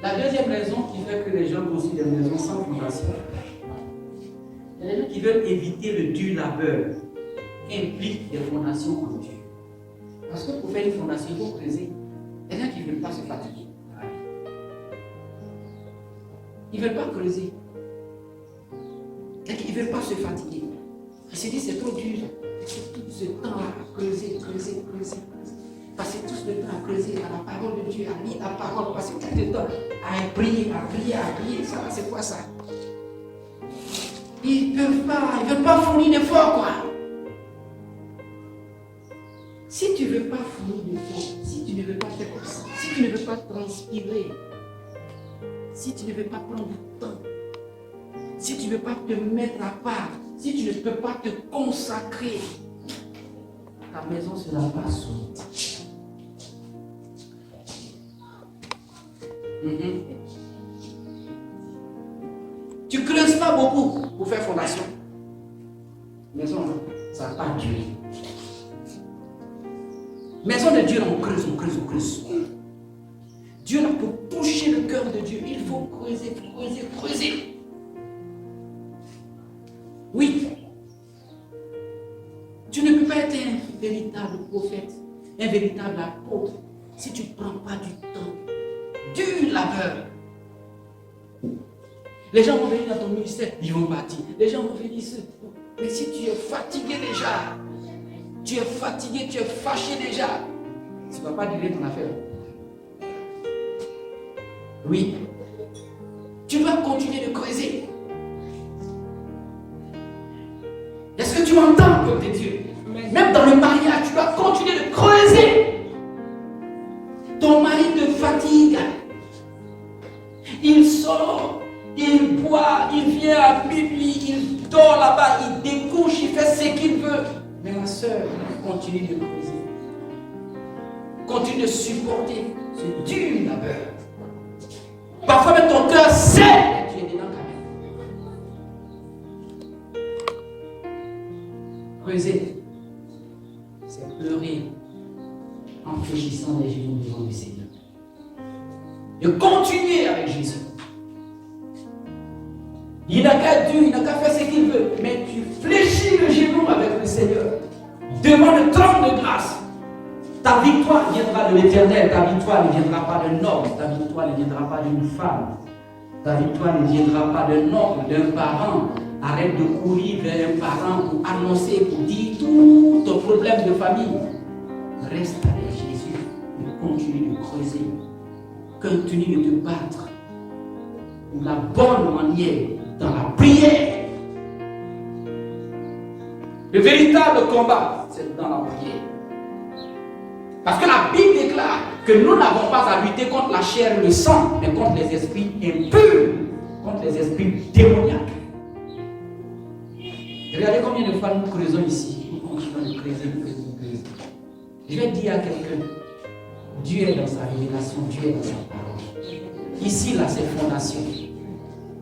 La deuxième raison qui fait que les gens construisent des maisons sans fondation, il y a des gens qui veulent éviter le dur labeur qui implique des fondations en Dieu. Parce que pour faire une fondation, il faut creuser. Il y a des gens qui ne veulent pas se fatiguer. Ils ne veulent pas creuser. Ils ne veulent pas se fatiguer. Ils se disent c'est trop dur. C'est tout ce temps à creuser. Passer tout ce temps à creuser à la parole de Dieu, à lire la parole, passer tout le temps à prier. Ça, c'est quoi ça? Ils ne veulent pas fournir d'efforts, quoi. Si tu ne veux pas fournir d'efforts, si tu ne veux pas faire comme ça, si tu ne veux pas transpirer, si tu ne veux pas prendre du temps, si tu ne veux pas te mettre à part, si tu ne peux pas te consacrer, ta maison ne sera pas solide. Tu ne creuses pas beaucoup pour faire fondation. Maison, ça n'a pas duré. Maison de Dieu, on creuse. Dieu, là, pour toucher le cœur de Dieu, il faut creuser. Oui. Tu ne peux pas être un véritable prophète, un véritable apôtre, si tu ne prends pas du temps, du labeur. Les gens vont venir dans ton ministère, ils vont partir. Les gens vont venir ici. Mais si tu es fatigué déjà, tu es fatigué, tu es fâché déjà, ça ne va pas durer ton affaire. Oui. Tu dois continuer de creuser. Est-ce que tu m'entends, peuple de Dieu? Même dans le mariage, tu dois continuer de creuser. Ton mari te fatigue. Il sort, il boit, il vient à minuit, il dort là-bas, il découche, il fait ce qu'il veut. Mais ma soeur, continue de creuser. Continue de supporter ce dur labeur. Parfois même ton cœur sait que tu es dedans quand même. Creuser, c'est pleurer en fléchissant les genoux devant le Seigneur. De continuer avec Jésus. Il n'a qu'à Dieu, il n'a qu'à faire ce qu'il veut. Mais tu fléchis le genou avec le Seigneur. Devant le trône de grâce. Ta victoire viendra de l'Éternel. Ta victoire ne viendra pas d'un homme. Ta victoire ne viendra pas d'une femme. Ta victoire ne viendra pas d'un homme, d'un parent. Arrête de courir vers un parent pour annoncer, pour dire tout ton problème de famille. Reste avec Jésus et continue de creuser. Continue de te battre pour la bonne manière dans la prière. Le véritable combat, c'est dans la prière. Parce que la Bible déclare que nous n'avons pas à lutter contre la chair et le sang, mais contre les esprits impurs, contre les esprits démoniaques. Regardez combien de fois nous creusons ici. Nous continuons de creuser. Je vais dire à quelqu'un, Dieu est dans sa révélation, Dieu est dans sa parole. Ici, là, c'est fondation.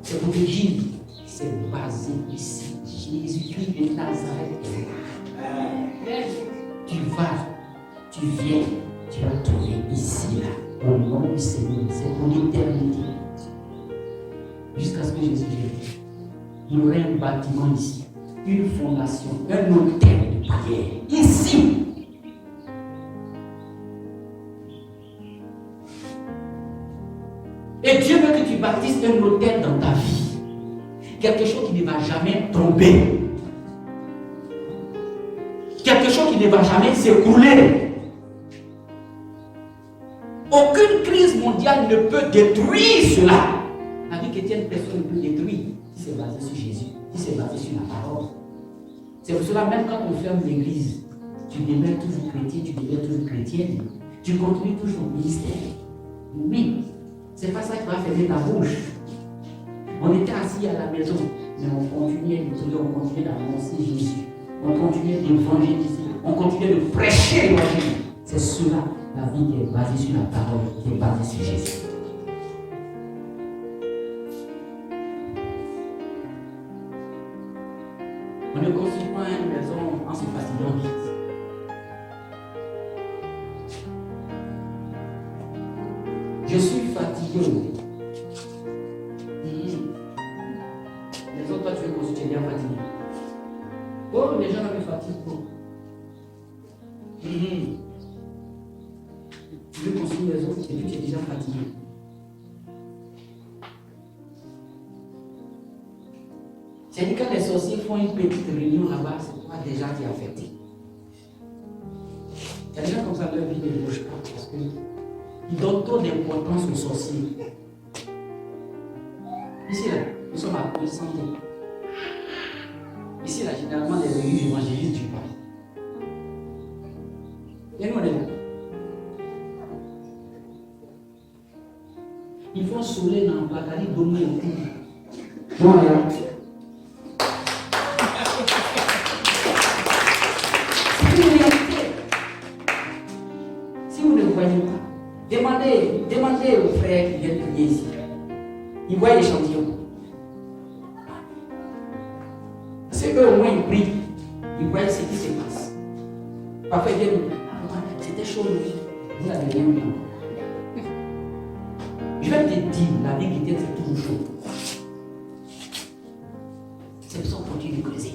C'est pour te dire, c'est basé ici. Jésus-Christ de Nazareth. Tu vas, tu viens, tu vas trouver ici, là, au nom du Seigneur. C'est pour l'éternité. Jusqu'à ce que Jésus vienne. Il y aurait un bâtiment ici, une fondation, un hôtel de prière. Ici. Et Dieu veut que tu bâtisses un hôtel dans ta vie. Quelque chose qui ne va jamais tomber. Quelque chose qui ne va jamais s'écrouler. Aucune crise mondiale ne peut détruire cela. La vie chrétienne, personne ne peut détruire si c'est basé sur Jésus, si c'est basé sur la parole. C'est pour cela, même quand on ferme l'église, tu demeures toujours chrétien, tu demeures toujours chrétienne. Tu continues toujours ton ministère. Oui. C'est pas ça qui va fermer ta bouche. On était assis à la maison, mais on continuait de prier, on continuait d'annoncer Jésus. On continuait d'évangéliser, on continuait de prêcher l'évangile. C'est cela, la vie qui est basée sur la parole, qui est basée sur Jésus. On ne construit pas une maison en se fatiguant vite. Je suis fatigué. Tu veux construire les autres et puis tu es déjà fatigué. C'est-à-dire quand les sorciers font une petite réunion là-bas, c'est toi déjà qui es affecté. Il y a des gens comme ça, leur vie ne bouge pas parce qu'ils donnent trop d'importance aux sorciers. Ici, là, nous sommes à Pôle Santé. Ici, là, généralement, les églises évangélistes du pas. Et nous, on est là. Ils font saouler dans la Bakari, donner au cou. Voilà. Si vous ne voyez pas, demandez aux frères qui viennent prier ici. Ils voient l'échantillon. C'est eux au moins ils prient. Ils voient ce qui se passe. Parfois ils viennent nous dire, c'était chaud, vous n'avez rien vu encore. Je vais te dire, la vie chrétienne c'est toujours chaud. C'est pour ça qu'on continue de creuser.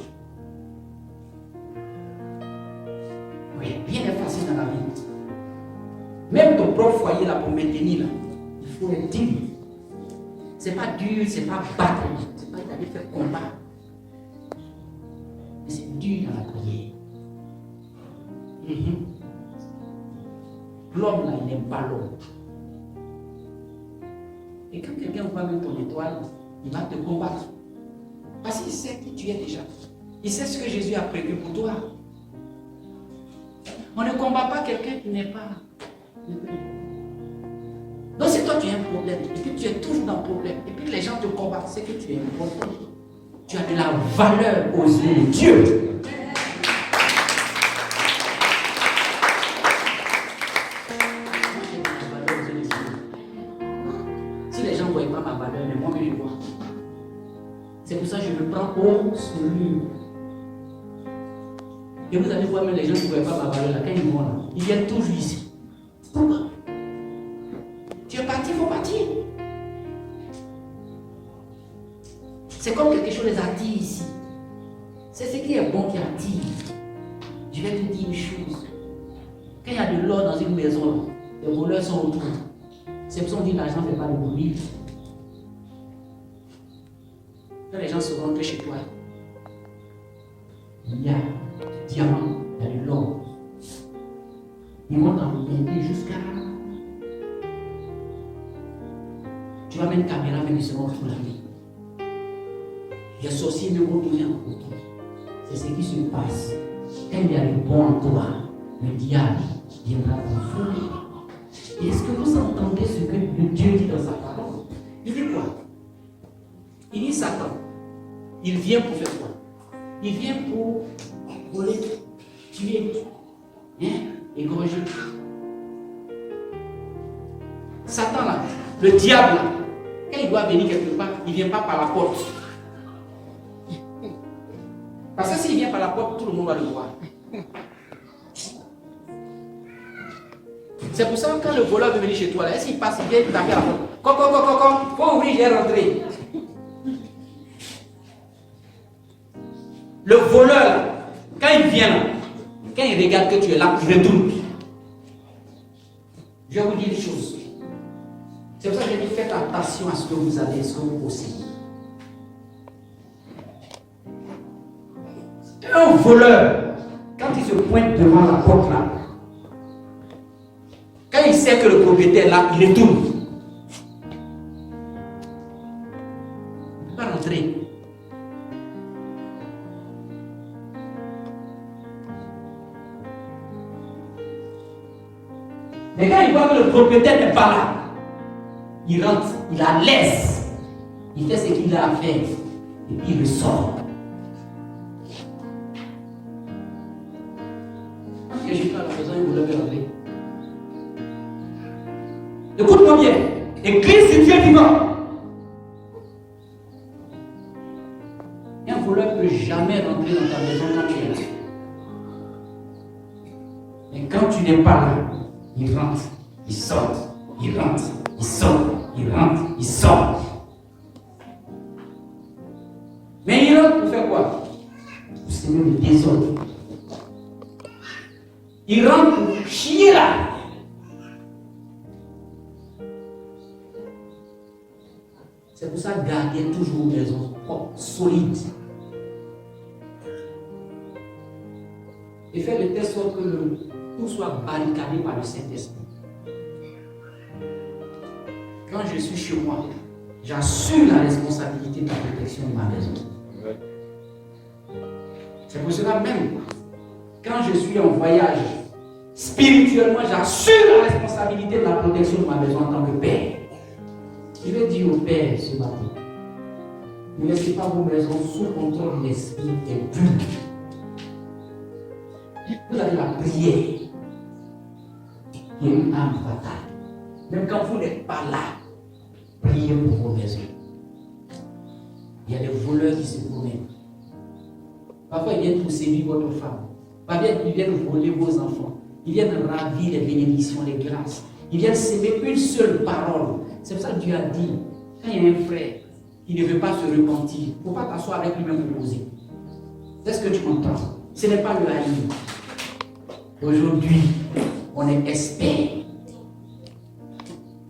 Oui, rien n'est facile dans la vie. Même ton propre foyer là pour maintenir là, il faut être digne. C'est pas dur, c'est pas battre, c'est pas d'aller faire combat. Mais c'est dur dans la prière. L'homme là, il n'aime pas l'homme. Et quand quelqu'un voit même ton étoile, il va te combattre. Parce qu'il sait qui tu es déjà. Il sait ce que Jésus a prévu pour toi. On ne combat pas quelqu'un qui n'est pas. Donc si toi tu as un problème, et puis tu es toujours dans le problème, et puis les gens te combattent, c'est que tu es important. Tu as de la valeur aux yeux de Dieu. Si les gens ne voient pas ma valeur, mais moi je les vois. C'est pour ça que je me prends au sérieux. Et vous allez voir même les gens qui ne voient pas ma valeur là, quand ils vont là, ils viennent toujours ici. Pourquoi? Tu es parti, il faut partir. C'est comme quelque chose les attire ici. C'est ce qui est bon qui attire. Je vais te dire une chose. Quand il y a de l'or dans une maison, les voleurs sont autour. C'est pour ça qu'on dit que l'argent ne fait pas de bruit. Quand les gens se rentrent chez toi, il y a du diamant, il y a de l'or. Ils vont t'emmener jusqu'à. Tu vas mettre une caméra, mais ils seront toute la vie. Les sorciers ne vont tourner en autour. C'est ce qui se passe. Quand il y a le bon en toi, le diable viendra vous fouler. Et est-ce que vous entendez ce que Dieu dit dans sa parole? Il dit quoi? Il dit Satan. Il vient pour faire quoi? Il vient pour voler, tuer, égorger. Satan là, le diable là, quand il doit venir quelque part, il ne vient pas par la porte. Parce que s'il vient par la porte, tout le monde va le voir. C'est pour ça que quand le voleur veut venir chez toi, est-ce qu'il passe, il vient taper à la porte. Coco, faut ouvrir, j'ai rentré. Le voleur, quand il vient là, quand il regarde que tu es là, il retourne. Je vais vous dire une chose. C'est pour ça que je dis faites attention à ce que vous avez, ce que vous possédez. Un voleur, quand il se pointe devant la porte là, quand il sait que le propriétaire est là, il retourne. Il ne peut pas rentrer. Mais quand il voit que le propriétaire n'est pas là, il rentre, il la laisse, il fait ce qu'il a à faire, et puis il ressort. Quand je suis à la maison, il vous lève rentrer. Écoute-moi bien, Église du Dieu vivant. Un voleur ne peut jamais rentrer dans ta maison quand tu es là. Mais quand tu n'es pas là, il rentre, il sort, il rentre, il sort, il rentre, il sort. Mais il rentre pour faire quoi? Pour semer le désordre. Il rentre pour chier là. C'est pour ça garder toujours une maison propre, solide. Et faire de telle sorte que tout soit barricadé par le Saint-Esprit. Quand je suis chez moi, j'assume la responsabilité de la protection de ma maison. C'est pour cela même, quand je suis en voyage, spirituellement, j'assume la responsabilité de la protection de ma maison en tant que père. Je vais dire au père ce matin, ne laissez pas vos maisons sous contrôle de l'esprit impur. Vous avez la prière qui est une arme fatale. Même quand vous n'êtes pas là, priez pour vos maisons. Il y a des voleurs qui se promènent. Parfois, ils viennent pour séduire votre femme. Parfois, ils viennent voler vos enfants. Ils viennent ravir les bénédictions, les grâces. Ils viennent s'aimer une seule parole. C'est pour ça que Dieu a dit, quand il y a un frère qui ne veut pas se repentir, il ne faut pas t'asseoir avec lui-même opposé. C'est ce que tu comprends. Ce n'est pas le haïr. Aujourd'hui, on est expert.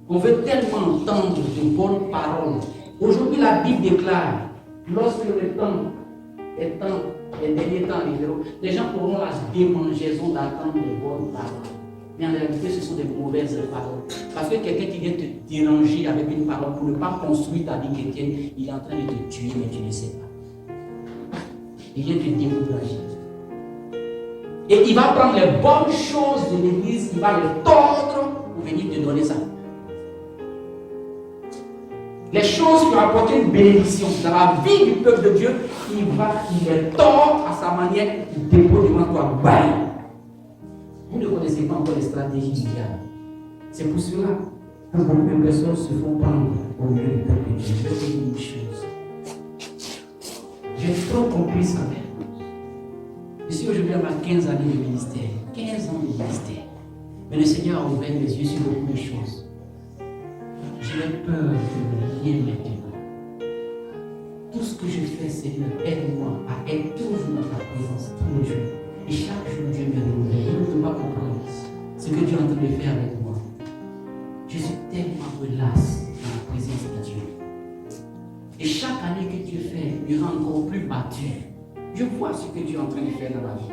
On veut tellement entendre de bonnes paroles. Aujourd'hui, la Bible déclare, lorsque le temps est temps, les derniers temps arriveront, les gens auront la démangeaison d'attendre les bonnes paroles. Mais en réalité, ce sont des mauvaises paroles. Parce que quelqu'un qui vient te déranger avec une parole pour ne pas construire ta vie chrétienne, il est en train de te tuer, mais tu ne sais pas. Il vient te décourager. Et il va prendre les bonnes choses de l'église, il va les tordre pour venir te donner ça. Les choses qui ont apporté une bénédiction dans la vie du peuple de Dieu, il les tord à sa manière, il dépose devant toi. Bye. Vous ne connaissez pas encore les stratégies du diable. C'est pour cela que beaucoup de personnes se font prendre au milieu du peuple de Dieu. Je vais te dire une chose. J'ai trop compris ça. Je suis aujourd'hui à ma 15 années de ministère. 15 ans de ministère. Mais le Seigneur a ouvert mes yeux sur beaucoup de choses. J'ai peur de rien maintenant. Tout ce que je fais, Seigneur, aide-moi à être toujours dans ta présence tous les jours. Et chaque jour, Dieu me renouvelle. Je ne peux pas comprendre ce que Dieu est en train de faire avec moi. Je suis tellement relax dans la présence de Dieu. Et chaque année que Dieu fait me rend encore plus mature. Je vois ce que Dieu est en train de faire dans ma vie.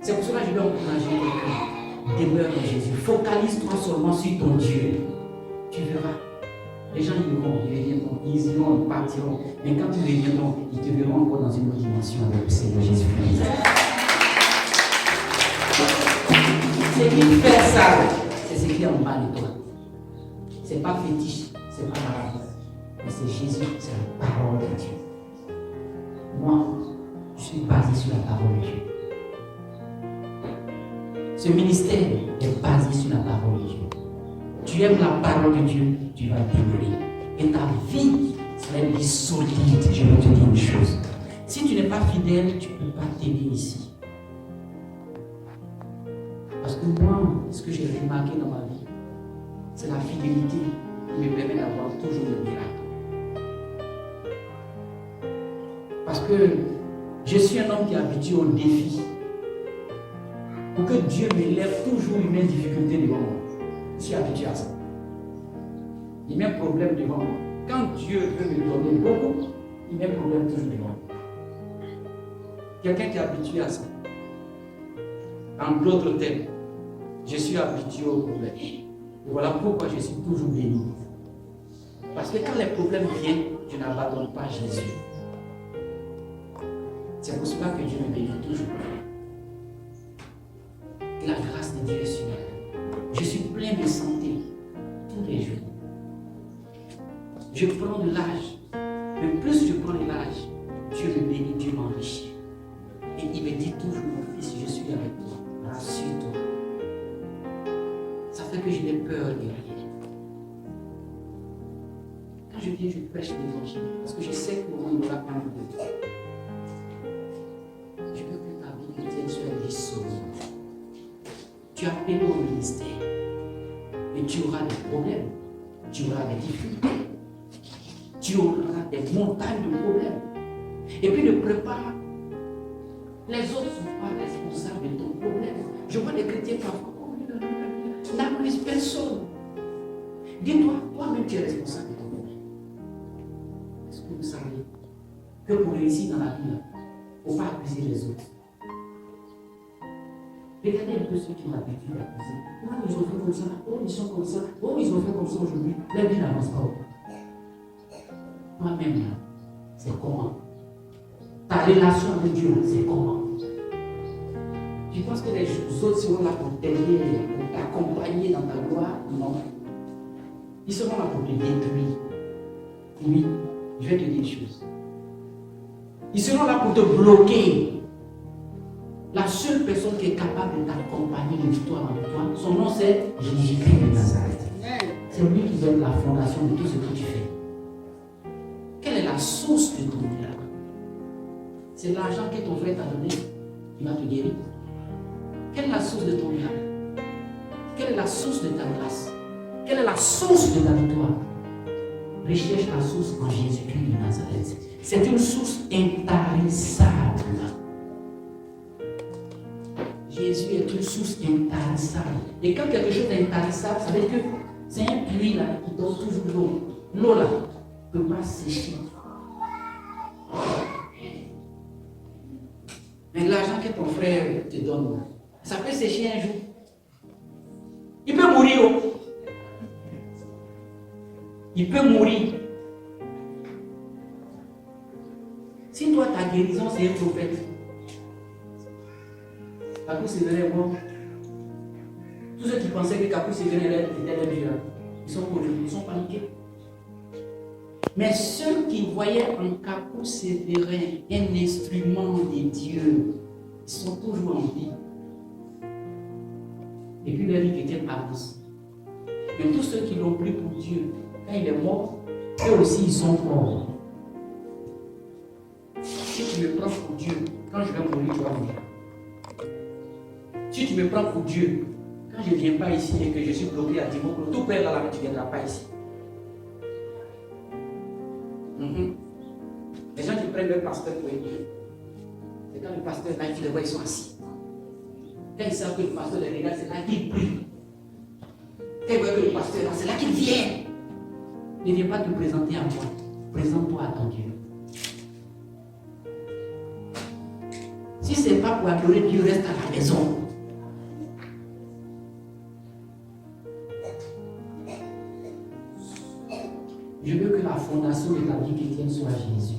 C'est pour cela que je vais encourager quelqu'un. Demeure en Jésus. Focalise-toi seulement sur ton Dieu. Tu verras. Les gens iront, ils reviendront, ils iront, ils partiront. Mais quand ils reviendront, ils te verront encore dans une autre dimension avec le Seigneur Jésus-Christ. C'est qui fait ça, c'est ce qui est en bas de toi. C'est pas fétiche, c'est pas marrant. Mais c'est Jésus, c'est la parole de Dieu. Moi, je suis basé sur la parole de Dieu. Ce ministère est basé sur la parole de Dieu. Tu aimes la parole de Dieu, tu vas demeurer. Et ta vie sera une vie solide. Je vais te dire une chose. Si tu n'es pas fidèle, tu ne peux pas t'aimer ici. Parce que moi, ce que j'ai remarqué dans ma vie, c'est la fidélité qui me permet d'avoir toujours le miracle. Parce que je suis un homme qui est habitué au défi. Pour que Dieu me lève toujours une même difficulté devant moi. Je suis habitué à ça. Il met un problème devant moi. Quand Dieu veut me donner beaucoup, il met un problème toujours devant moi. Quelqu'un qui est habitué à ça. En d'autres termes, je suis habitué au problème. Et voilà pourquoi je suis toujours béni. Parce que quand les problèmes viennent, je n'abandonne pas Jésus. C'est pour cela que Dieu me bénit toujours. Et la grâce de Dieu est sur moi. Je suis plein de santé tous les jours. Je prends de l'âge. Mais plus je prends de l'âge, Dieu me bénit, Dieu m'enrichit. Et il me dit toujours, mon fils, je suis avec toi. Rassure-toi. Ça fait que je n'ai peur de rien. Quand je viens, je prêche l'évangile. Parce que je sais que le monde aura besoin de toi. Je veux que ta vie chrétienne soit une vie solide. Tu as appelé au ministère. Et tu auras des problèmes. Tu auras des difficultés. Tu auras des montagnes de problèmes. Et puis ne prépare. Les autres ne sont pas responsables de ton problème. Je vois des chrétiens parfois. N'accuse personne. Dis-toi, toi-même tu es responsable de ton problème. que vous saviez que pour réussir dans la vie, il ne faut pas accuser les autres. Regardez un peu ceux qui ont l'habitude d'accuser. Oh, ils ont fait comme ça, oh, ils sont comme ça, oh, ils ont fait comme ça aujourd'hui. La vie n'avance pas. Toi-même, là, c'est comment? Ta relation avec Dieu, c'est comment? Tu penses que les autres seront là pour t'aider, pour t'accompagner dans ta gloire? Non. Ils seront là pour te détruire. Oui, je vais te dire une chose. Ils seront là pour te bloquer. La seule personne qui est capable de t'accompagner de victoire en victoire, son nom c'est Jésus-Christ de Nazareth. C'est lui qui donne la fondation de tout ce que tu fais. Quelle est la source de ton miracle? C'est l'argent que ton frère t'a donné qui va te guérir. Quelle est la source de ton miracle? Quelle est la source de ta grâce? Quelle est la source de ta victoire? Recherche la source en Jésus-Christ de Nazareth. C'est une source intarissable. Jésus est une source intarissable. Et quand quelque chose est intarissable, ça veut dire que c'est un puits là qui donne toujours l'eau. L'eau là ne peut pas sécher. Mais l'argent que ton frère te donne, ça peut sécher un jour. Il peut mourir. Il peut mourir. Si toi, ta guérison, c'est un prophète, Kakou Sévérin est mort. Tous ceux qui pensaient que Kakou Sévérin était leur Dieu, ils sont connus, ils sont paniqués. Mais ceux qui voyaient en Kakou Sévérin un instrument de Dieu, ils sont toujours en vie. Et puis leur vie chrétienne avance. Mais tous ceux qui l'ont pris pour Dieu, quand il est mort, eux aussi ils sont morts. Si tu me prends pour Dieu, quand je vais mourir, tu vas mourir. Si tu me prends pour Dieu, quand je ne viens pas ici et que je suis bloqué à Dimoklo, tout père dans la vie, tu ne viendras pas ici. Les gens qui prennent leur pasteur pour aider. C'est quand le pasteur là, tu les vois, ils sont assis. Quand ils savent que le pasteur les regarde, c'est là qu'ils prient. Quand ils voient que le pasteur est là, c'est là qu'ils viennent. Ne viens pas te présenter à moi. Présente-toi à ton Dieu. Si ce n'est pas pour adorer Dieu, reste à la maison. Je veux que la fondation de ta vie chrétienne soit Jésus.